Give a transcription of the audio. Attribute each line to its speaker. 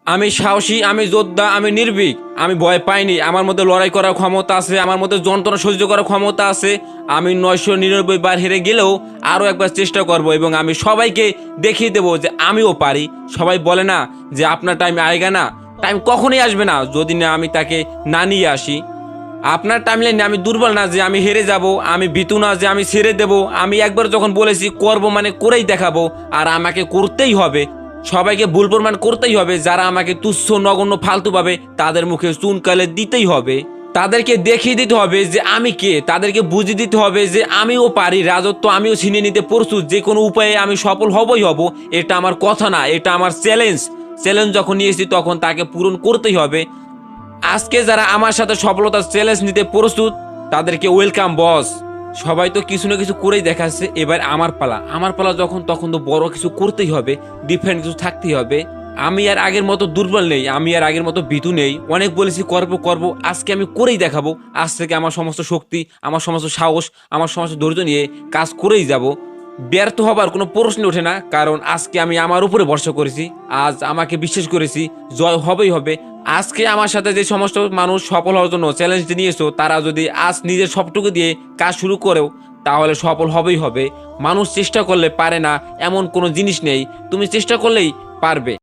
Speaker 1: আমি সাহসী, আমি যোদ্ধা, আমি নির্ভীক, আমি ভয় পাইনি। আমার মধ্যে লড়াই করার ক্ষমতা আছে, আমার মধ্যে যন্ত্রণা সহ্য করার ক্ষমতা আছে। আমি 999 বার হেরে গেলেও আরও একবার চেষ্টা করব এবং আমি সবাইকে দেখিয়ে দেবো যে আমিও পারি। সবাই বলে না যে আপনার টাইম আয়েগা না, টাইম কখনোই আসবে না যদি না আমি তাকে না নিয়ে আসি। আপনার টাইমলাইনে আমি দুর্বল না যে আমি হেরে যাব, আমি ভীতু না যে আমি ছেড়ে দেব। আমি একবার যখন বলেছি করব মানে করেই দেখাবো, আর আমাকে করতেই হবে। সবাইকে ভুল প্রমাণ করতেই হবে। যারা আমাকে তুচ্ছ নগণ্য ফালতু ভাবে তাদের মুখে চুনকালে দিতেই হবে। তাদেরকে দেখিয়ে দিতে হবে যে আমি কে, তাদেরকে বুঝিয়ে দিতে হবে যে আমিও পারি, রাজত্ব আমিও ছিনিয়ে নিতে প্রস্তুত, যে কোনো উপায়ে আমি সফল হবই হব। এটা আমার কথা না, এটা আমার চ্যালেঞ্জ। চ্যালেঞ্জ যখন নিয়েছি তখন তাকে পূরণ করতেই হবে। আজকে যারা আমার সাথে সফলতার চ্যালেঞ্জ নিতে প্রস্তুত তাদেরকে ওয়েলকাম বস। সবাই তো কিছু না কিছু করেই দেখাচ্ছে, এবার আমার পালা। আমার পালা যখন, তখন তো বড় কিছু করতেই হবে, ডিফারেন্ট কিছু থাকতেই হবে। আমি আর আগের মতো দুর্বল নেই, আমি আর আগের মতো ভীতু নেই। অনেক বলেছি করব করব, আজকে আমি করেই দেখাবো। আজ থেকে আমার সমস্ত শক্তি, আমার সমস্ত সাহস, আমার সমস্ত ধৈর্য নিয়ে কাজ করেই যাব। ব্যর্থ হবার কোনো প্রশ্ন ওঠে না, কারণ আজকে আমি আমার উপরে ভরসা করেছি। আজ আমাকে বিশ্বাস করেছি, জয় হবেই হবে। আজকে আমার সাথে যে সমস্ত মানুষ সফল হওয়ার জন্য চ্যালেঞ্জ নিয়েছো, তারা যদি আজ নিজের সবটুকু দিয়ে কাজ শুরু করেও তাহলে সফল হবেই হবে। মানুষ চেষ্টা করলে পারে না এমন কোনো জিনিস নেই, তুমি চেষ্টা করলেই পারবে।